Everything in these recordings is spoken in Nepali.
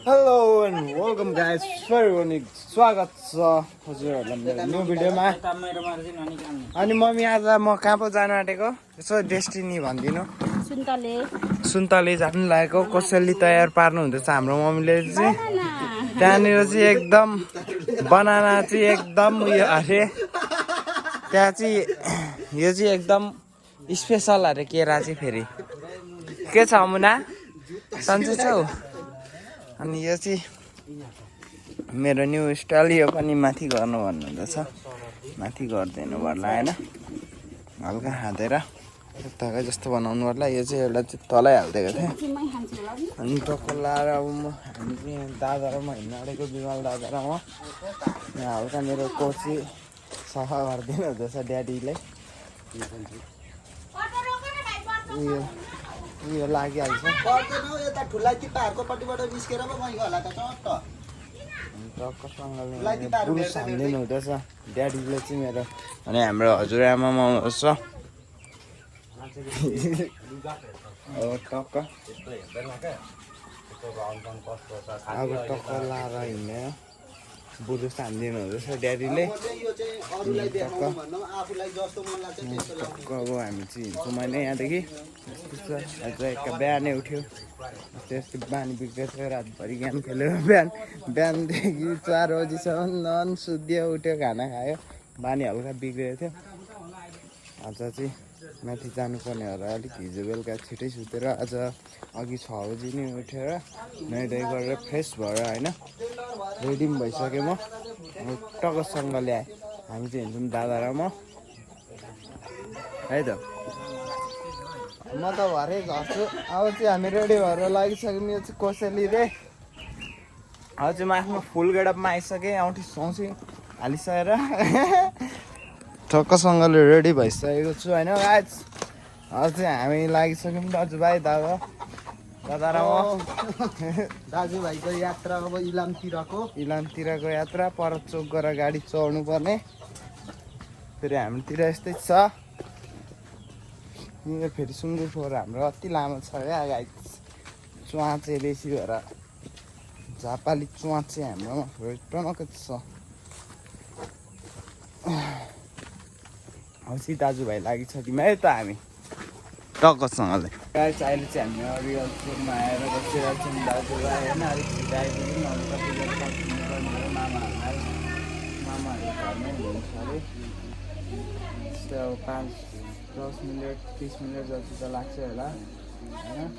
Hello and welcome guys. Very स्वागत छ हजुरहरुलाई मेरो न्यू भिडियोमा। अनि मम्मी आज म कहाँ पो जान आँटेको? यसो डेस्टिनी भन्दिनु। सुन्तले जानु लागेको। कसैले तयार पार्नु हुँदैछ हाम्रो मम्मीले चाहिँ। त्यहाँनिर चाहिँ एकदम बनाना चाहिँ एकदम उयो अरे त्यहाँ चाहिँ यो चाहिँ एकदम स्पेशल अरे केरा चाहिँ फेरि। के छ मुना? सन्चै छौ? अनि यो चाहिँ मेरो न्यू स्टाइल यो पनि माथि गर्नु भन्नुहुँदैछ। माथि गरिदिनु पर्ला हैन, हल्का हातेर टक्कै जस्तो बनाउनु पर्ला। यो चाहिँ एउटा चाहिँ तलै हाल्दिएको थिएँ। अनि टक्क लाएर अब हामी चाहिँ दादा र म हिँड्न आँटेको, बिमल दादा र म। यहाँ हल्का मेरो कोची सफा गरिदिनु हुँदैछ ड्याडीले। उयो लागिहाल्छ पुरुष हान्दिनु हुँदैछ ड्याडीले चाहिँ मेरो। अनि हाम्रो हजुरआमा आउनुहोस् टक्क अब टक्क लाएर हिँडेर बुरुस हान्दिनु हुँदैछ ड्याडीले। टक्क अब हामी चाहिँ हिँड्छौँ मैले यहाँदेखि। आज एक बिहानै उठ्यो, त्यस्तो बानी बिग्रेको थियो। रातभरि गेम खेल्यो, बिहानदेखि 4 बजीसम्म नन सुत्यो, उठ्यो, खाना खायो, बानी हल्का बिग्रेको थियो। आज चाहिँ माथि जानुपर्ने हो र अलिक हिजो बेलुका छिटै सुतेर आज अघि 6 बजी नै उठेर नुहाइधुवाइ गरेर फ्रेस भएर होइन रेडी पनि भइसकेँ म। टक्कसँगले आएँ। हामी चाहिँ हिँड्छौँ दादा र म है त। म त भरे झर्छु। अब चाहिँ हामी रेडी भएर लागिसक्यौँ। यो चाहिँ कोसेली रे। अब चाहिँ म आफ्नो फुल गेटअपमा आइसकेँ, औँठी सौँसी हालिसकेर टक्कसँगले रेडी भइसकेको छु होइन गाइस। अब चाहिँ हामी लागिसक्यौँ दाजुभाइ दादा र म। दाजुभाइको यात्रा अब इलामतिरको यात्रा। परचोक गएर गाडी चढ्नु पर्ने। फेरि हाम्रोतिर यस्तै छ। यो फेरि सुँगुर फोहोर हाम्रो अति लामो छ क्या गाइस। चुवाचे बेसी भएर झापाली चुवाचे हाम्रोमा टनक छ। हौसी दाजुभाइ लागिसक्यौँ है त हामी टक्कसँगले। गाइस अहिले चाहिँ हामी रियल सुरमा आएर बसिरहेको छौँ दाजुभाइ होइन। अलिक छिटो आइपुग्यौँ। अनि कतिजना मामाहरू घरमै हुनुहुन्छ अरे। यस्तै अब 5-10 मिनट 30 मिनट जति त लाग्छ होला होइन।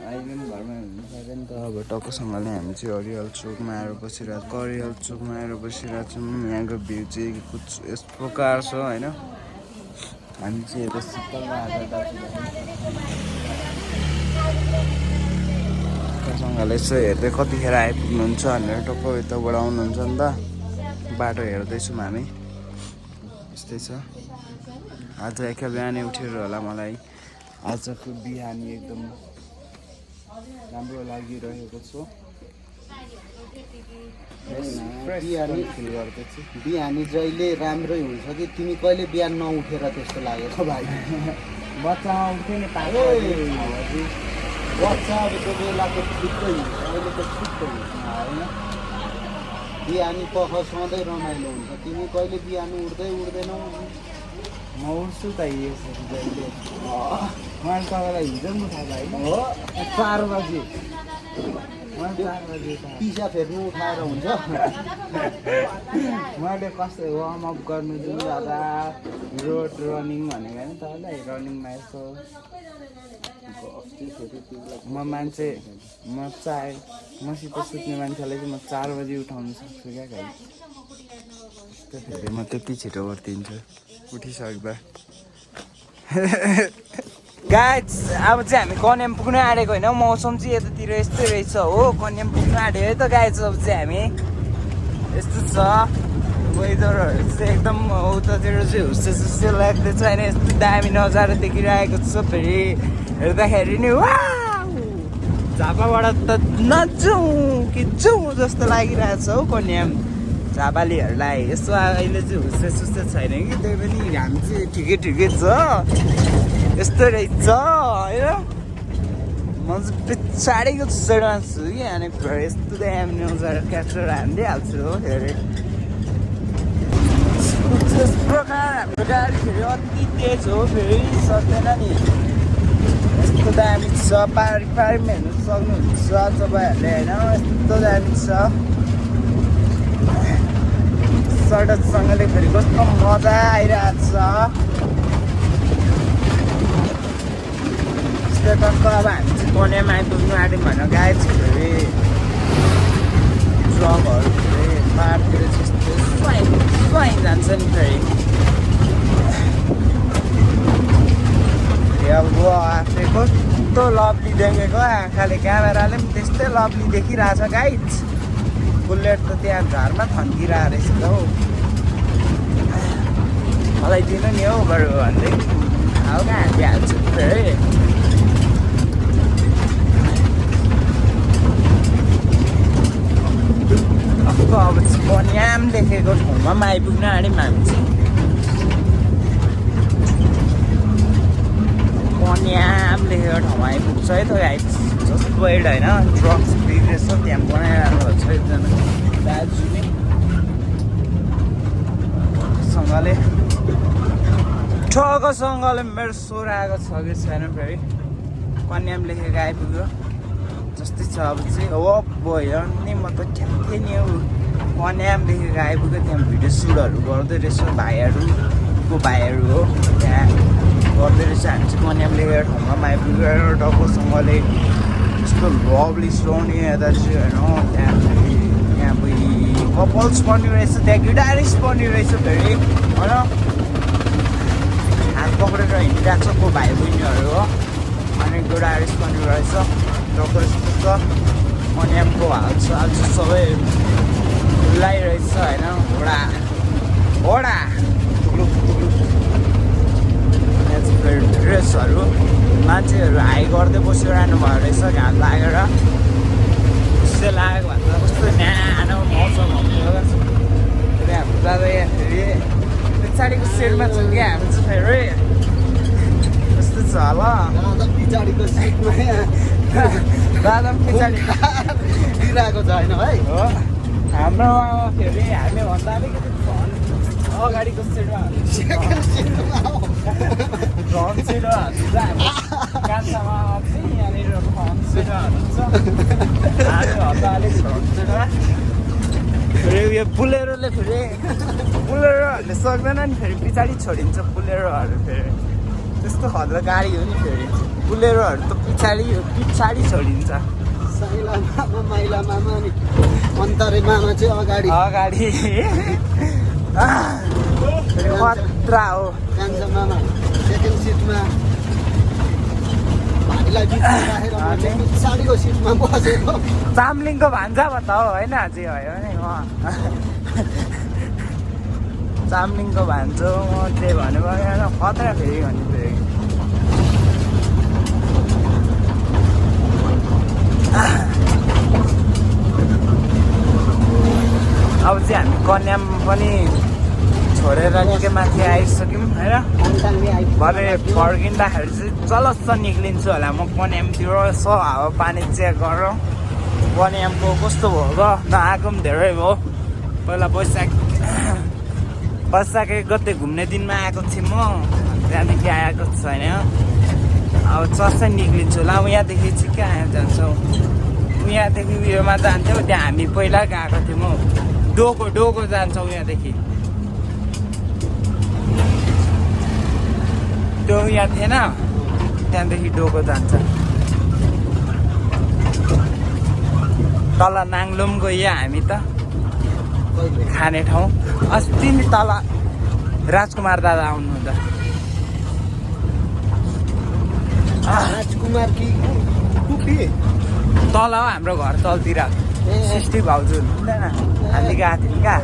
अहिले पनि घरमै हुनुहुन्छ अरे नि त। अब टक्कसँगले हामी चाहिँ हरियल चोकमा आएर बसिरहेको छौँ। यहाँको भ्यू चाहिँ कुछ यस प्रकार छ होइन। हामी चाहिँ यता शीतलमा आएर टक्कसँगले यसो हेर्दै कतिखेर आइपुग्नुहुन्छ भनेर टक्क यताबाट आउनुहुन्छ नि त। बाटो हेर्दैछौँ हामी। यस्तै छ। आज एक बिहानै उठेर होला मलाई आजको बिहानी एकदम राम्रो लागिरहेको छ। बिहानी जहिले राम्रै हुन्छ कि तिमी कहिले बिहान नउठेर त्यस्तो लागेको भाइ? बच्चामा उठ्यो नि बच्चाको बेला त ठिकै हुन्छ, अहिले त ठिकै हुन्छ होइन। बिहानी पख सधैँ रमाइलो हुन्छ। तिमी कहिले बिहान उठ्दैनौ? म उठ्छु त यसरी जहिले। मैले तपाईँलाई हिजो पनि उठाएको होइन हो 4 बजी। पिसा फेर्नु उठाएर हुन्छ। मैले कस्तो वार्मअप गर्नु जुन जाँदा रोड रनिङ भनेको होइन तपाईँलाई। रनिङमा यसो मसित सुत्ने मान्छेलाई चाहिँ म 4 बजी उठाउनु सक्छु क्या गाई। त्यस्तो फेरि म त्यति छिटो उठिदिन्छु उठिसक्दा। गाइस अब चाहिँ हामी कन्याम पुग्नु आँटेको होइन। मौसम चाहिँ यतातिर यस्तै रहेछ हो। कन्याम पुग्नु आँट्यो है त गाइस। अब चाहिँ हामी यस्तो छ वेदरहरू चाहिँ एकदम उतातिर चाहिँ हुस्से लाग्दैछ होइन। यस्तो दामी नजारा देखिरहेको छ। फेरि हेर्दाखेरि नि वा झापाबाट त नजाउँ कि जाउँ जस्तो लागिरहेछ हौ कन्याम झापालीहरूलाई। यसो अहिले चाहिँ हुस्से छैन कि, त्यही पनि हामी चाहिँ ठिकै छ। यस्तो रहेछ होइन। म चाहिँ पछाडिको साइडमा छु कि अनि यस्तो दामी नजारा क्याप्चर हानिदिइहाल्छु हो फेरि त्यस प्रकार हाम्रो गाडी फेरि अति तेज हो फेरि सक्दैन नि यस्तो दामी छ पारी पारीमा हेर्नु सक्नुहुन्छ तपाईँहरूले होइन यस्तो दामी छ सडकसँगले फेरि कस्तो मजा आइरहेको छ त्यहाँको अब हामी चाहिँ कन्यामा आइपुग्नु आँट्यौँ भनेर गएको छु फेरि ट्रकहरू फेरि पाहाडतिर त्यस्तो स्वाइँ जान्छ नि फेरि अब आफै कस्तो लभली देखेको आँखाले क्यामेराले पनि त्यस्तै लभली देखिरहेछ गाइज बुलेट त त्यहाँ घरमा थन्किरहेको रहेछ त हौ मलाई दिनु नि हौ बरु भन्दै हल्का हालिहाल्छु फेरि अब कन्याम लेखेको ठाउँमा पनि आइपुग्न आँट्यौँ हामी चाहिँ कन्याम लेखेको ठाउँमा आइपुग्छ है त गाइज जस्ट वेट होइन ट्रक बिग्रेछ त्यहाँ बनाइरहनु छ एकजना दाजुले सँगले ठगसँगले मेरो स्वर आएको छ कि छैन फेरि कन्याम लेखेको आइपुग्यो जस्तै छ अब चाहिँ हो भयो नि म त ठ्याक्कै नि हौ कन्याम लेखेको आइपुग्यो त्यहाँ भिडियो सुटहरू गर्दै रहेछ भाइहरूको भाइहरू हो त्यहाँ गर्दै रहेछ हामी चाहिँ कन्याम लेखेको ठाउँमा आइपुग्यो डक्कोसँगले यस्तो लभली सुहाउने यता चाहिँ होइन त्यहाँ कपल्स पर्ने रहेछ त्यहाँ गिटारिस पर्ने रहेछ फेरि होइन हात पक्रेर हिँडिरहेको छ को भाइ बहिनीहरू हो अनि गिटारिस पर्ने रहेछ डक्टर छ कन्यामको हाल छ आज सबै लगाइरहेछ होइन घोडा घोडा ड्रेसहरू मान्छेहरू हाई गर्दै बसिरहनु भयो रहेछ घाम लागेर खुसी लागेको भन्दा कस्तो न्यानो मौसम हुन्छ त्यहाँ हाम्रो जाँदा यहाँ फेरि पछाडिको सेटमा छ कि हामी चाहिँ फेरि कस्तो छ होला पछाडिको सिटमा दादा पनि पछाडि दिइरहेको छ होइन भाइ हो हाम्रो फेरि हामीभन्दा अलिकति अगाडिको सेटमा फ्रन्ट सिटमा हाम्रो कान्छामा चाहिँ यहाँनिर फ्रन्ट सिटमा हुन्छ हामीभन्दा अलिक फ्रन्ट सिटमा फेरि उयो बुलेरोले फेरि बुलेरोहरूले सक्दैन नि फेरि पछाडि छोडिन्छ बुलेरोहरू फेरि त्यस्तो खालको गाडी हो नि फेरि बुलेरोहरू त पछाडि छोडिन्छ साइला मामा माइला मामा अनि अन्तरे मामा चाहिँ अगाडि खतरा हो कान्छा मामा सेकेन्ड सिटमा भाइलाई बिचमा राखेर पछाडिको सिटमा बसेको चामलिङको भान्जा भत्ता हो होइन अझै भयो नि म चामलिङको भान्जो म त्यही भनेको खतरा फेरि भने फेरि अब चाहिँ हामी कन्याम पनि छोडेर निकै माथि आइसक्यौँ होइन भरे फर्किँदाखेरि चाहिँ चलस्स निक्लिन्छु होला म कन्यामतिर यसो हावापानी चेक गरेर कन्यामको कस्तो भयो नआएको पनि धेरै भयो पहिला वैशाख 1 गते घुम्ने दिनमा आएको थिएँ म त्यहाँदेखि आएको छैन अब चस्सै निक्लिन्छु होला यहाँदेखि चाहिँ कहाँ जान्छौँ यहाँदेखि उयोमा जान्थ्यौँ त्यहाँ हामी पहिला गएको थियौँ डोको जान्छौँ यहाँदेखि त्यो यहाँ थिएन त्यहाँदेखि डोको जान्छ तल नाङ्लोम गयो हामी त खाने ठाउँ अस्ति नि तल राजकुमार दादा आउनुहुँदा राजकुमार कि तल हो हाम्रो घर तलतिर सृष्टि भाउजू हुँदैन हामी गएको थियौँ क्या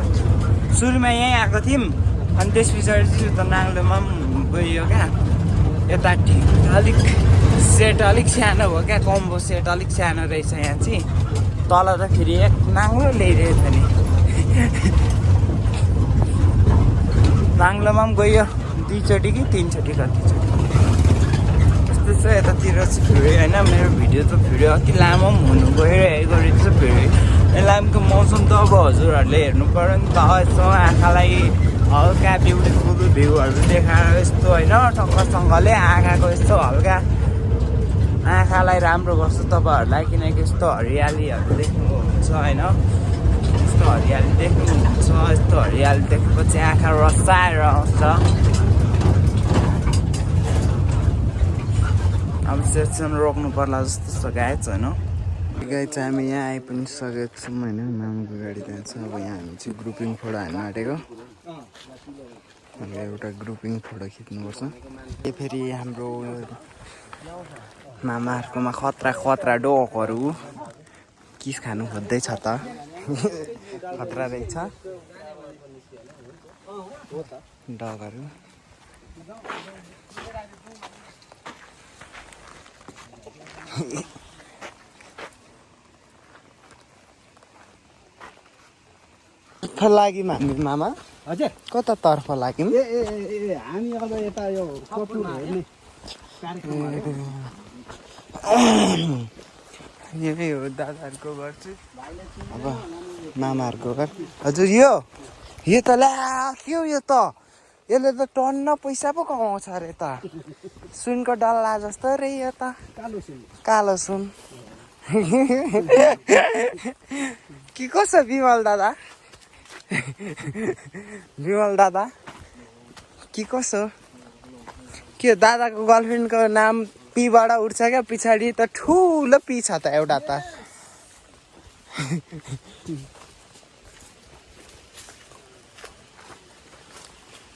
सुरुमा यहीँ आएको थियौँ अनि त्यस पछाडि चाहिँ उता नाङ्लोमा पनि गयो क्या यता ठिक अलिक सेट अलिक सानो भयो क्या कम्बो सेट अलिक सानो रहेछ यहाँ चाहिँ तल त फेरि एक नाङ्लो ल्याइरहेको थियो नि नाङ्लोमा पनि गयो 2 चोटि कि 3 चोटि कतिचोटि बस्दैछ यतातिर चाहिँ फेरि होइन मेरो भिडियो अति लामो पनि हुनु गइरहेको रहेछ फेरि लामको मौसम त अब हजुरहरूले हेर्नु पऱ्यो नि त यसो आँखालाई हल्का ब्युटिफुल भ्यूहरू देखाएर यस्तो होइन टक्कसँगले आँखाको यस्तो हल्का आँखालाई राम्रो गर्छ तपाईँहरूलाई किनकि यस्तो हरियालीहरू देख्नुहुन्छ होइन यस्तो हरियाली देख्नुहुन्छ यस्तो हरियाली देखेपछि आँखा रसाएर आउँछ अब सेक्सन रोक्नु पर्ला जस्तो छ गाइज होइन गाइज हामी यहाँ आइ पनि सकेको छौँ होइन मामाको गाडी त्यहाँ छ अब यहाँ हामी चाहिँ ग्रुपिङ फोटो हाल्नु आँटेको अब एउटा ग्रुपिङ फोटो खिच्नुपर्छ यो फेरि हाम्रो मामाहरूकोमा खतरा डोकहरू किस खानु खोज्दैछ त खतरा रहेछ डगहरू लाग्यौँ हामी मामा हजुर कतातर्फ लाग्यौँ ए हामी अब यता यो कटुर हेर्ने यही हो दादाहरूको घर चाहिँ अब मामाहरूको घर हजुर यो त ल्या के हो यो त यसले त टन्न पैसा पो कमाउँछ अरे त सुनको डल्ला जस्तो रे यो त कालो सुन के कसो विमल दादा के कसो के दादाको गर्लफ्रेन्डको नाम पीबाट उठ्छ क्या पछाडि त ठुलो पी छ त एउटा त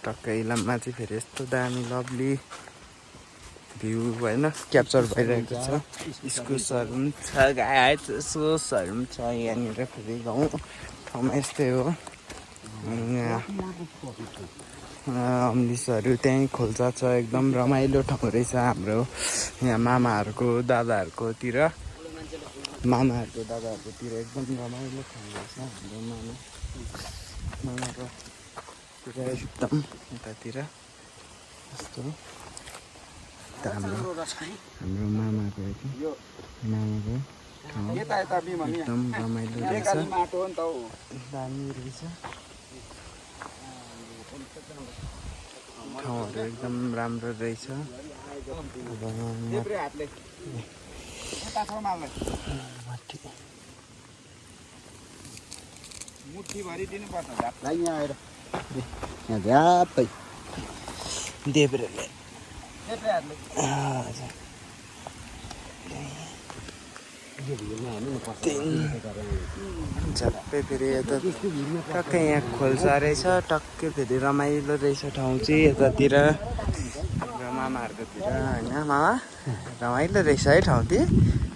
टक्कै इलाममा चाहिँ फेरि यस्तो दामी लभली भ्यू होइन क्याप्चर भइरहेको छ इस्कुसहरू पनि छ गाइस इस्कुसहरू पनि छ यहाँनिर फेरि गाउँ ठाउँमा यस्तै हो अम्लिसहरू त्यहीँ खोल्सा छ एकदम रमाइलो ठाउँ रहेछ हाम्रो यहाँ मामाहरूकोतिर एकदम रमाइलो ठाउँ रहेछ हाम्रो मामाकोतिर एकदम यतातिर यस्तो हाम्रो मामाको ठाउँ एकदम रमाइलो रहेछ दामी रहेछ ठाउँहरू एकदम राम्रो रहेछ मुठी भरिदिनु पर्छ यहाँ आएर यहाँ झ्याप्पै देब्रेले झ्याप्पै फेरि यता टक्कै यहाँ खोल्सा रहेछ टक्कै फेरि रमाइलो रहेछ ठाउँ चाहिँ यतातिर मामाहरूकोतिर होइन मामा रमाइलो रहेछ है ठाउँ चाहिँ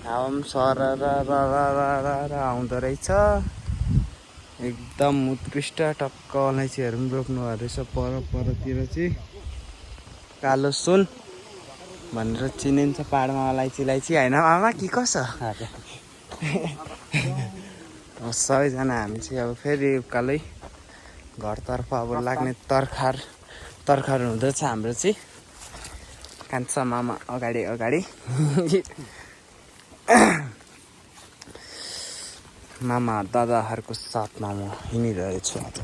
हावा पनि सरर आउँदो रहेछ एकदम उत्कृष्ट टक्क अलैँचीहरू पनि रोप्नुभएको रहेछ परतिर चाहिँ कालो सुन भनेर चिनिन्छ पाहाडमा अलैँची होइन मामा के कसो सबैजना हामी चाहिँ अब फेरि उकालै घरतर्फ अब लाग्ने तर्खर हुँदैछ हाम्रो चाहिँ कान्छा मामा अगाडि मामा दादाहरूको साथमा म हिँडिरहेछु अब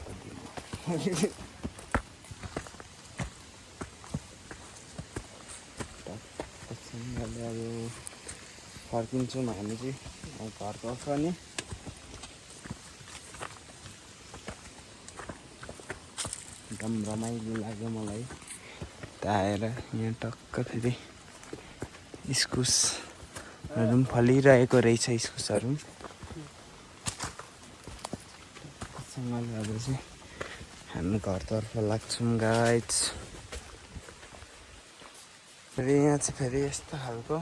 फर्किन्छौँ हामी चाहिँ घरतर्फ नि एकदम रमाइलो लाग्यो मलाई त्यहाँ आएर यहाँ टक्क फेरि इस्कुसहरू पनि फलिरहेको रहेछ इस्कुसहरू सँगले अब चाहिँ हामी घरतर्फ लाग्छौँ गाइज फेरि यहाँ चाहिँ फेरि यस्तो खालको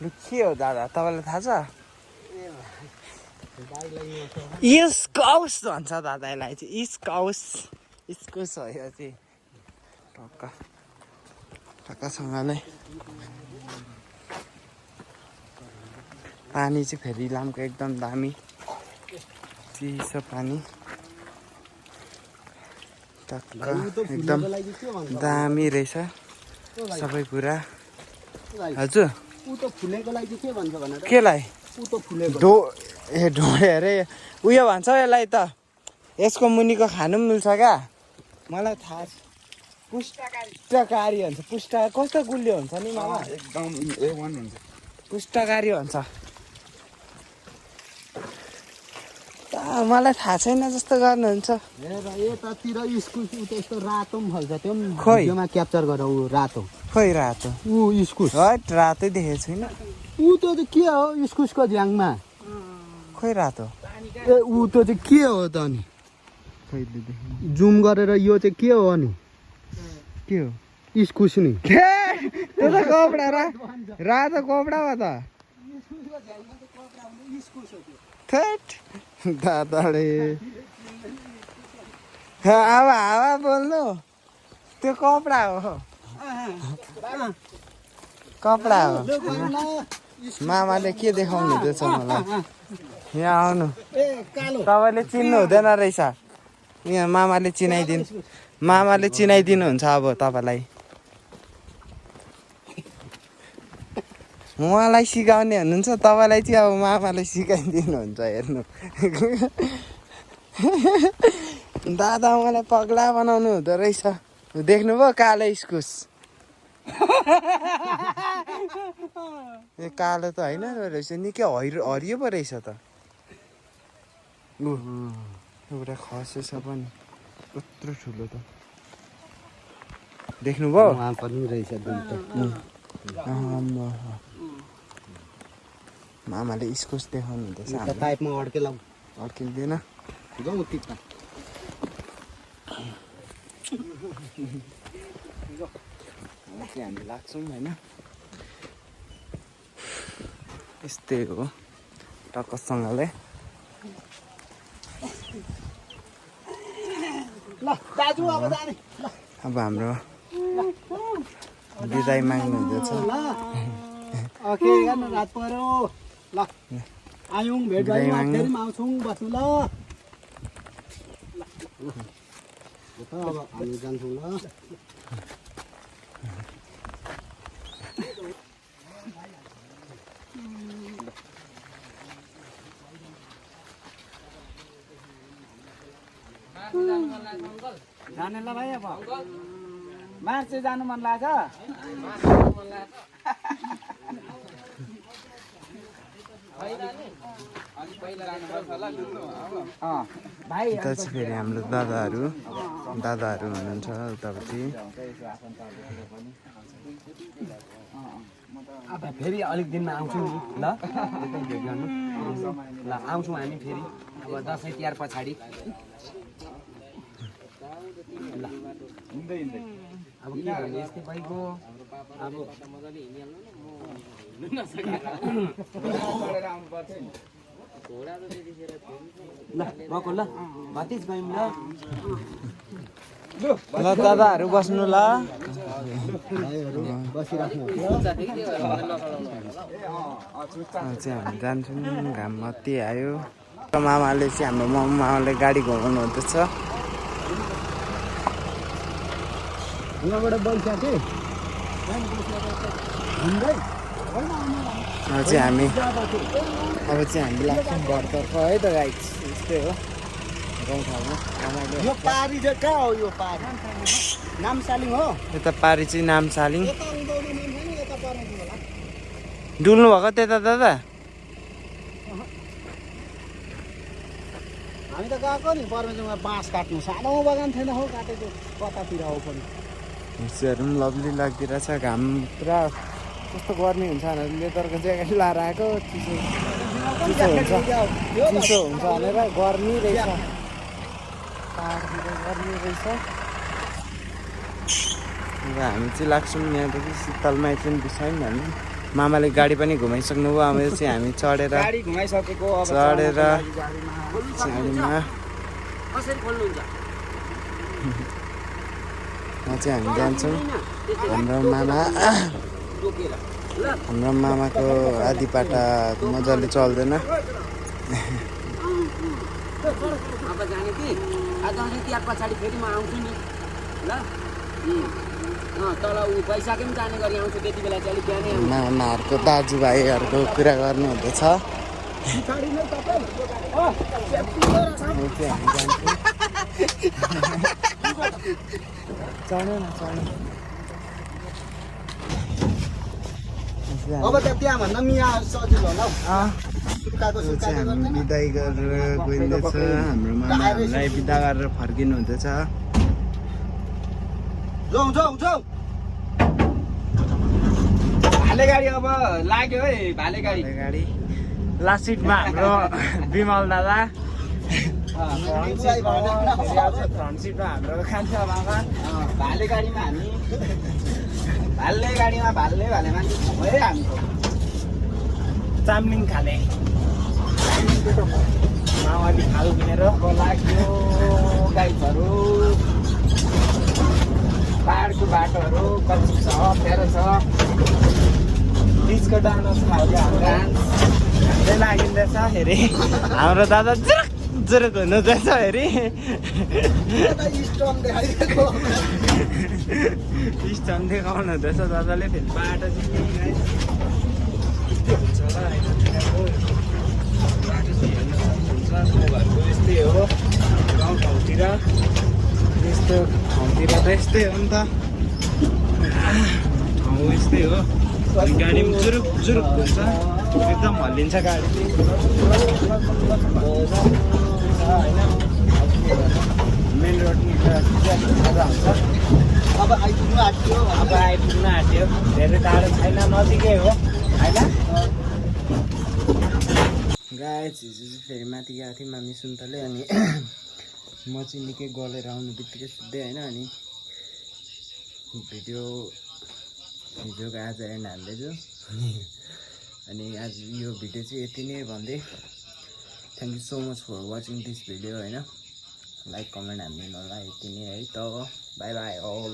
लु के हो दादा तपाईँलाई थाहा छ इस्काउस भन्छ दादालाई चाहिँ इस्काउस हो यो चाहिँ टक्कसँगले पानी चाहिँ फेरि इलामको एकदम दामी चिसो पानी टक्क एकदम दामी रहेछ सबै कुरा हजुर ऊ त फुलेकोलाई चाहिँ के भन्छ भनेर केलाई ऊ त फुलेको ढोडे अरे उयो भन्छ यसलाई त यसको मुनिको खानु पनि मिल्छ क्या मलाई थाहा छ पुष्टकारी भन्छ कस्तो गुलियो हुन्छ नि मामा एकदम A1 हुन्छ पुष्टकारी भन्छ मलाई थाहा छैन जस्तो गर्नुहुन्छ हेर यतातिर इस्कुस ऊ त यस्तो रातो पनि फल्छ त्यो पनि खोइ। भिडियोमा क्याप्चर गर ऊ रातो खोइ रातो ऊ इस्कुस हट रातै देखेको छैन ऊ त चाहिँ के हो इस्कुसको झ्याङमा खोइ रातो ए ऊ त चाहिँ के हो त अनि जुम गरेर यो चाहिँ के हो अनि के हो इस्कुस नि त्यो त कपडा रातो कपडा हो त थेट दादाले अब हावा बोल्नु त्यो कपडा हो कपडा हो मामाले के देखाउनु हुँदैछ मलाई यहाँ आउनु तपाईँले चिन्नु हुँदैन रहेछ यहाँ मामाले चिनाइदिनुहुन्छ अब तपाईँलाई उहाँलाई सिकाउने हुनुहुन्छ तपाईँलाई चाहिँ अब मामाले सिकाइदिनुहुन्छ हेर्नु दादा मलाई पगला बनाउनु हुँदो रहेछ देख्नुभयो कालो इस्कुस ए कालो त होइन रहेछ निकै हरियो पो रहेछ त एउटा खसेछ पनि कत्रो ठुलो त देख्नुभयो उहाँ पनि रहेछ दुईटा मामाले इस्कुस देखाउनु हुँदैछ त पाइपमा अड्केलाउ अड्किँदैन जाउँ टिप्न हामी लाग्छौँ होइन यस्तै हो टक्कसँगले ल दाजु अब जाने अब हाम्रो बिदाई माग्नु हुँदैछ ल ओके गर्न रात पर्यो ल आयौँ भेट गऱ्यौँ फेरि पनि आउँछौँ बस्नु ल अब हामी जान्छौँ ल जाने ल भाइ अब मार्च जानु मन लाग्छ यता चाहिँ फेरि हाम्रो दादाहरू हुनुहुन्छ उतापट्टि अब फेरि अलिक दिनमा आउँछौँ नि ल भेट गर्नु ल आउँछौँ हामी फेरि अब दसैँ तिहार पछाडि ल अब के भन्ने यस्तै भइगयो अब ल गएको ल भतिज गयौँ ल दादाहरू बस्नु ल बसिराख्नु चाहिँ हामी जान्छौँ घाम मत्ती आयो मामाले चाहिँ हाम्रो मामाले गाडी घुमाउनु हुँदैछ यहाँबाट बल्छ्या के अब चाहिँ हामी लाग्छौँ घरतर्फ है त गाइड यस्तै हो गाउँठाउँमा रमाइलो यो पारी चाहिँ कहाँ हो यो पारी नामसालिङ हो यता पारी चाहिँ नामसालिङ यता उदाउने नाम छैन यता पर्नु होला डुल्नु भएको त्यता दादा हामी त गएको नि पर्मेजुमा बाँस काट्नु सानो बगान थिएन हो काटेको कतातिर हो पनि हिस्सेहरू पनि लभली लाग्दिरहेछ घाम पुरा कस्तो गर्मी हुन्छ भनेर लेदरको ज्याकेट लाएर आएको चिसो हुन्छ भनेर गर्मी रहेछ पाहाडतिर गर्मी रहेछ अब हामी चाहिँ लाग्छौँ यहाँदेखि शीतलमा एकछिन बिसायौँ भने मामाले गाडी पनि घुमाइसक्नुभयो अब चाहिँ हामी चढेर गाडीमा चाहिँ हामी जान्छौँ हाम्रो मामाको आधीपाटा मजाले चल्दैन अब जाने कि आज तिहार पछाडि फेरि म आउँछु नि ल तल ऊ पैसाकै पनि जाने गरी आउँछु त्यति बेला चाहिँ अलिक बिहानै आउँछु मामाहरूको दाजुभाइहरूको कुरा गर्नुहुँदैछ चढ्नु न चढ्नु अब त त्यहाँभन्दा पनि यहाँ सजिलो होला हौ सुक्काको हामी बिदाई गरेर गइँदैछ हाम्रो मामाहरूलाई बिदा गरेर फर्किनु हुँदैछ जाउँ जाउँ जाउँ भाले गाडी अब लाग्यो है भाले गाडी गाडी लास्ट सिटमा हाम्रो विमल दादा फ्रन्ट सिटमा हाम्रो खान्छ मामा भाले गाडीमा हामी भाले गाडीमा भाले भाले मान्छे भयो हामीको चाम्लिङ खाले माओवादी खाल किनेर लाग्यो गाइडहरू पाहाडको बाटोहरू कच्ची छ अप्ठ्यारो छ बिचको डान्स खाल्यो हाम्रो हाम्रै लागिँदैछ हेरी हाम्रो दादा जुरुक जुरुक हुँदैछ हेरी स्टन देखाउनु हुँदैछ दादाले फेरि बाटो चाहिँ घरको यस्तै हो गाउँ ठाउँतिर यस्तो ठाउँतिर त यस्तै हो नि त ठाउँ यस्तै हो गाडी पनि जुरुक जुरुक हुन्छ एकदम हल्लिन्छ गाडी मेन रोड हुन्छ अब आइपुग्नु आँट्यो अब आइपुग्न आँट्यो धेरै टाढो छैन नजिकै हो होइन गाइस हिजो चाहिँ फेरि माथि गएको थिएँ मामी सुन्तले अनि म चाहिँ निकै गलेर आउनु बित्तिकै सुत्दै होइन अनि भिडियो हिजोको आज एन्ड हाल्दैछु अनि आज यो भिडियो चाहिँ यति नै भन्दै thank you so much for watching this video होइन लाइक कमेन्ट हानिदिनु होला यति नै है त बाई बाई अल